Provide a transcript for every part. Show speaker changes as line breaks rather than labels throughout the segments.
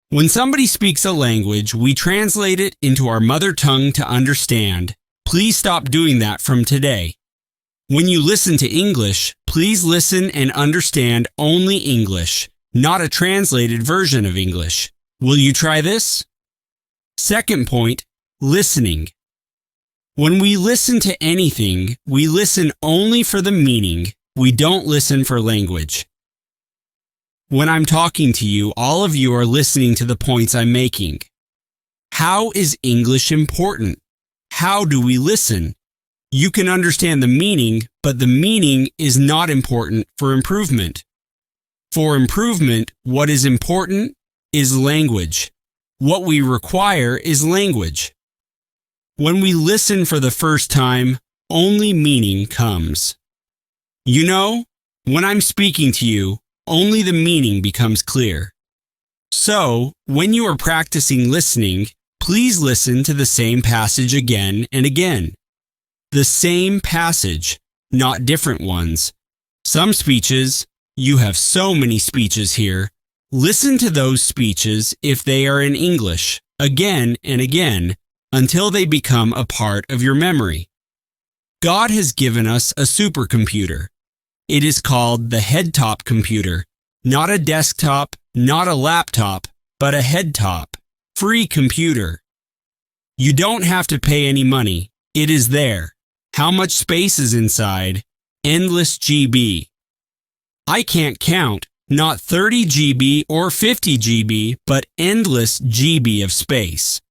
When somebody speaks a language, we translate it into our mother tongue to understand. Please stop doing that from today. When you listen to English, please listen and understand only English, not a translated version of English. Will you try this? Second point, listening. When we listen to anything, we listen only for the meaning. We don't listen for language. When I'm talking to you, all of you are listening to the points I'm making. How is English important? How do we listen? You can understand the meaning, but the meaning is not important for improvement. For improvement, what is important is language. What we require is language. When we listen for the first time, only meaning comes. You know, when I'm speaking to you, only the meaning becomes clear. So, when you are practicing listening, please listen to the same passage again and again. The same passage, not different ones. Some speeches, you have so many speeches here. Listen to those speeches if they are in English, again and again, until they become a part of your memory. God has given us a supercomputer. It is called the head-top computer, not a desktop, not a laptop, but a head-top, free computer. You don't have to pay any money. It is there. How much space is inside? Endless GB. I can't count, not 30 GB or 50 GB, but endless GB of space.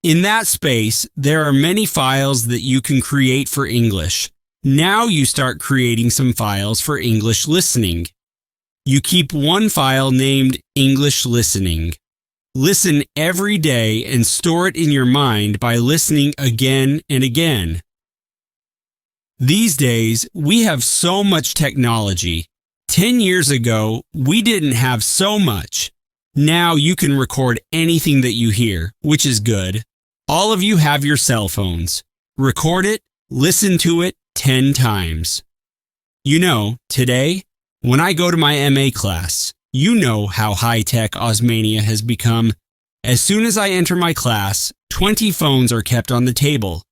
In that space, there are many files that you can create for English. Now you start creating some files for English listening. You keep one file named English Listening. Listen every day and store it in your mind by listening again and again. These days, we have so much technology. 10 years ago, we didn't have so much. Now you can record anything that you hear, which is good. All of you have your cell phones. Record it, listen to it 10 times. You know, today, when I go to my MA class, you know how high-tech Osmania has become. As soon as I enter my class, 20 phones are kept on the table.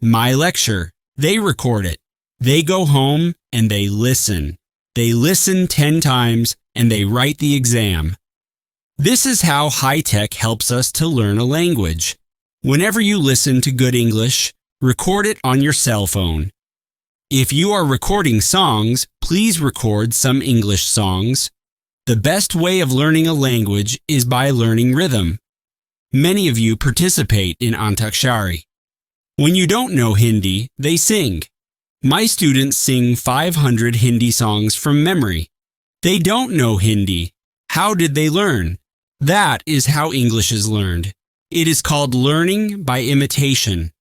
My lecture, they record it. They go home and they listen. They listen 10 times and they write the exam. This is how high-tech helps us to learn a language. Whenever you listen to good English, record it on your cell phone. If you are recording songs, please record some English songs. The best way of learning a language is by learning rhythm. Many of you participate in Antakshari. When you don't know Hindi, they sing. My students sing 500 Hindi songs from memory. They don't know Hindi. How did they learn? That is how English is learned. It is called learning by imitation.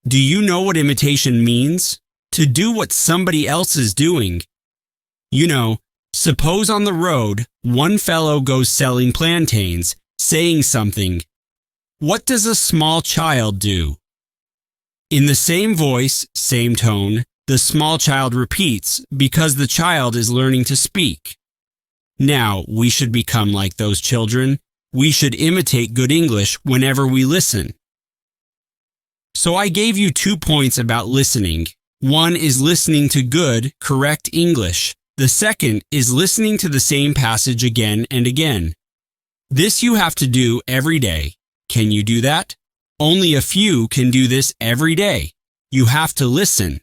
Do you know what imitation means? To do what somebody else is doing. You know, suppose on the road, one fellow goes selling plantains, saying something. What does a small child do? In the same voice, same tone, the small child repeats because the child is learning to speak. Now, we should become like those children. We should imitate good English whenever we listen. So I gave you 2 points about listening. One is listening to good, correct English. The second is listening to the same passage again and again. This you have to do every day. Can you do that? Only a few can do this every day. You have to listen.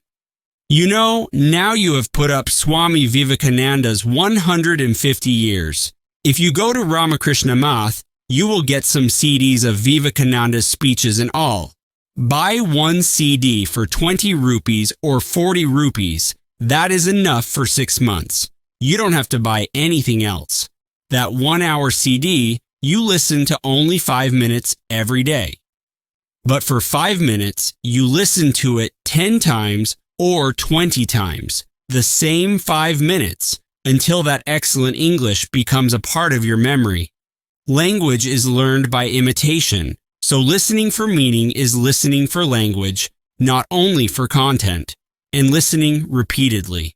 You know, now you have put up Swami Vivekananda's 150 years. If you go to Ramakrishna Math, you will get some CDs of Vivekananda's speeches and all. Buy one CD for 20 rupees or 40 rupees. That is enough for 6 months. You don't have to buy anything else. That 1-hour CD, you listen to only 5 minutes every day. But for 5 minutes, you listen to it 10 times or 20 times, the same 5 minutes, until that excellent English becomes a part of your memory. Language is learned by imitation, so listening for meaning is listening for language, not only for content, and listening repeatedly.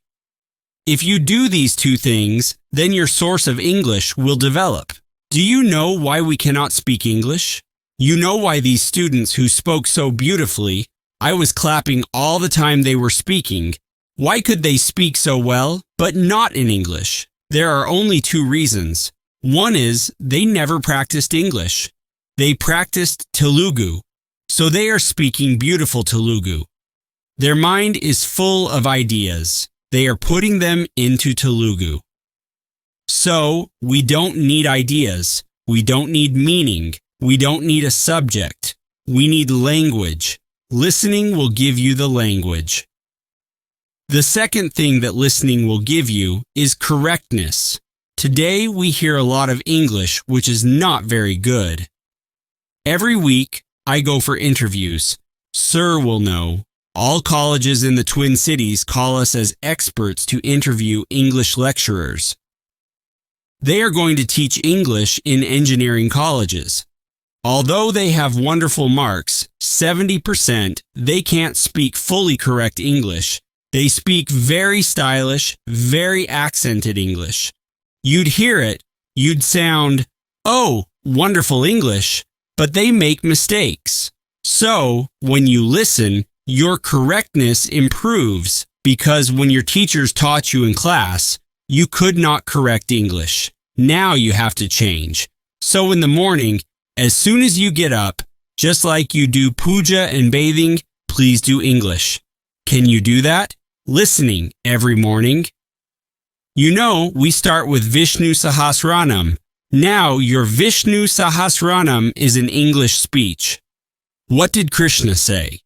If you do these 2 things, then your source of English will develop. Do you know why we cannot speak English? You know why these students who spoke so beautifully, I was clapping all the time they were speaking. Why could they speak so well, but not in English? There are only two reasons. One is they never practiced English. They practiced Telugu, so they are speaking beautiful Telugu. Their mind is full of ideas. They are putting them into Telugu. So, we don't need ideas. We don't need meaning. We don't need a subject. We need language. Listening will give you the language. The second thing that listening will give you is correctness. Today, we hear a lot of English, which is not very good. Every week, I go for interviews. Sir will know. All colleges in the Twin Cities call us as experts to interview English lecturers. They are going to teach English in engineering colleges. Although they have wonderful marks, 70%, they can't speak fully correct English. They speak very stylish, very accented English. You'd hear it, you'd sound, oh, wonderful English, but they make mistakes. So, when you listen, your correctness improves because when your teachers taught you in class, you could not correct English. Now you have to change. So in the morning, as soon as you get up, just like you do puja and bathing, please do English. Can you do that? Listening every morning. You know, we start with Vishnu Sahasranam. Now your Vishnu Sahasranam is an English speech. What did Krishna say?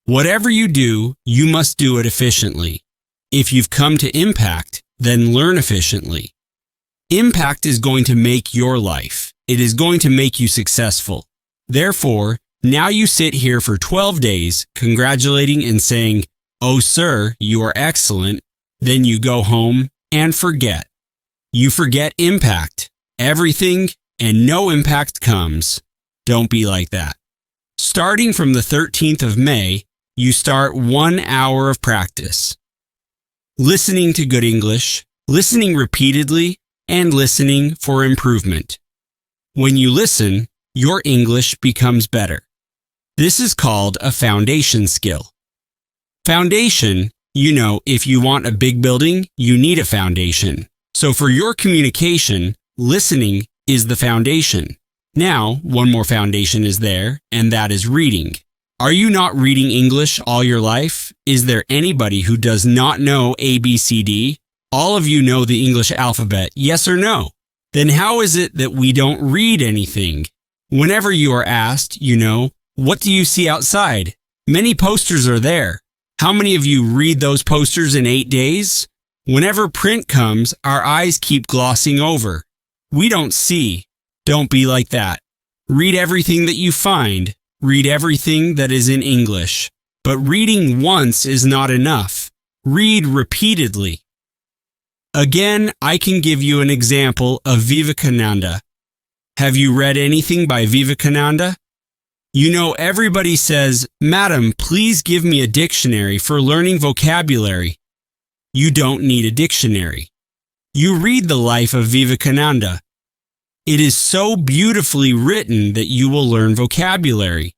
Whatever you do, you must do it efficiently. If you've come to impact, then learn efficiently. Impact is going to make your life. It is going to make you successful. Therefore, now you sit here for 12 days, congratulating and saying, "Oh, sir, you are excellent." Then you go home and forget. You forget impact, everything, and no impact comes. Don't be like that. Starting from the 13th of May, you start 1 hour of practice. Listening to good English, listening repeatedly, and listening for improvement. When you listen, your English becomes better. This is called a foundation skill. Foundation, you know, if you want a big building, you need a foundation. So for your communication, listening is the foundation. Now, one more foundation is there, and that is reading. Are you not reading English all your life? Is there anybody who does not know ABCD? All of you know the English alphabet, yes or no? Then how is it that we don't read anything? Whenever you are asked, you know, what do you see outside? Many posters are there. How many of you read those posters in 8 days? Whenever print comes, our eyes keep glossing over. We don't see. Don't be like that. Read everything that you find. Read everything that is in English. But reading once is not enough. Read repeatedly. Again, I can give you an example of Vivekananda. Have you read anything by Vivekananda? You know, everybody says, "Madam, please give me a dictionary for learning vocabulary." You don't need a dictionary. You read the life of Vivekananda. It is so beautifully written that you will learn vocabulary.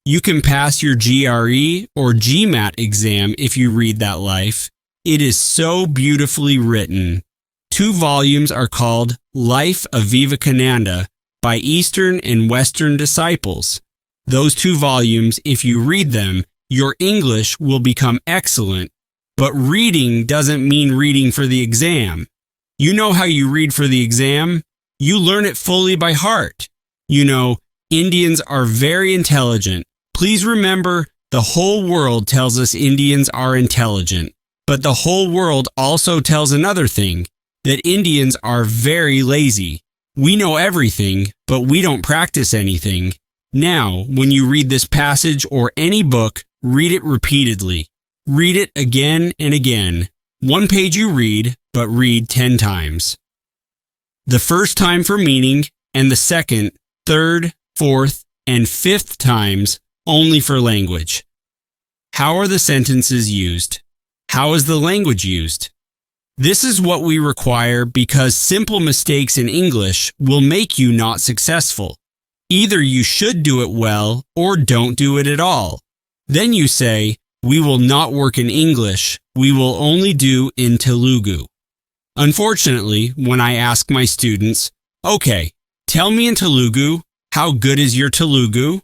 You can pass your GRE or GMAT exam if you read that life. It is so beautifully written. 2 volumes are called Life of Vivekananda by Eastern and Western Disciples. Those 2 volumes, if you read them, your English will become excellent. But reading doesn't mean reading for the exam. You know how you read for the exam? You learn it fully by heart. You know, Indians are very intelligent. Please remember, the whole world tells us Indians are intelligent. But the whole world also tells another thing, that Indians are very lazy. We know everything, but we don't practice anything. Now, when you read this passage or any book, read it repeatedly. Read it again and again. 1 page you read, but read 10 times. The first time for meaning, and the second, third, fourth, and fifth times only for language. How are the sentences used? How is the language used? This is what we require because simple mistakes in English will make you not successful. Either you should do it well or don't do it at all. Then you say, we will not work in English, we will only do in Telugu. Unfortunately, when I ask my students, okay, tell me in Telugu, how good is your Telugu?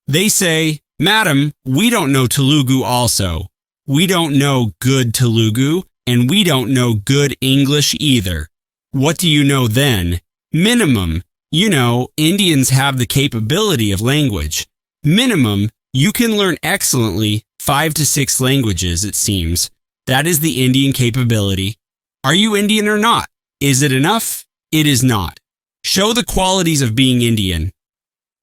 They say, Madam, we don't know Telugu also. We don't know good Telugu, and we don't know good English either. What do you know then? Minimum. You know, Indians have the capability of language. Minimum, you can learn excellently 5 to 6 languages, it seems. That is the Indian capability. Are you Indian or not? Is it enough? It is not. Show the qualities of being Indian.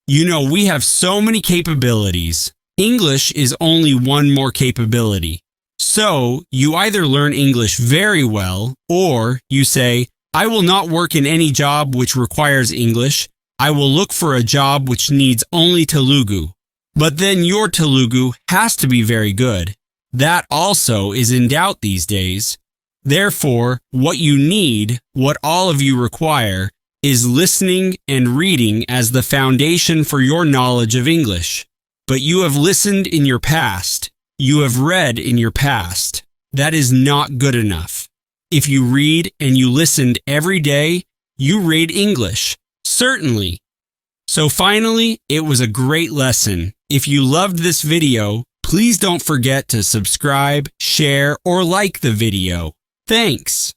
You know, we have so many capabilities. English is only one more capability. So, you either learn English very well, or you say, I will not work in any job which requires English. I will look for a job which needs only Telugu. But then your Telugu has to be very good. That also is in doubt these days. Therefore, what you need, what all of you require, is listening and reading as the foundation for your knowledge of English. But you have listened in your past. You have read in your past. That is not good enough. If you read and you listened every day, you read English. Certainly. So finally, it was a great lesson. If you loved this video, please don't forget to subscribe, share, or like the video. Thanks.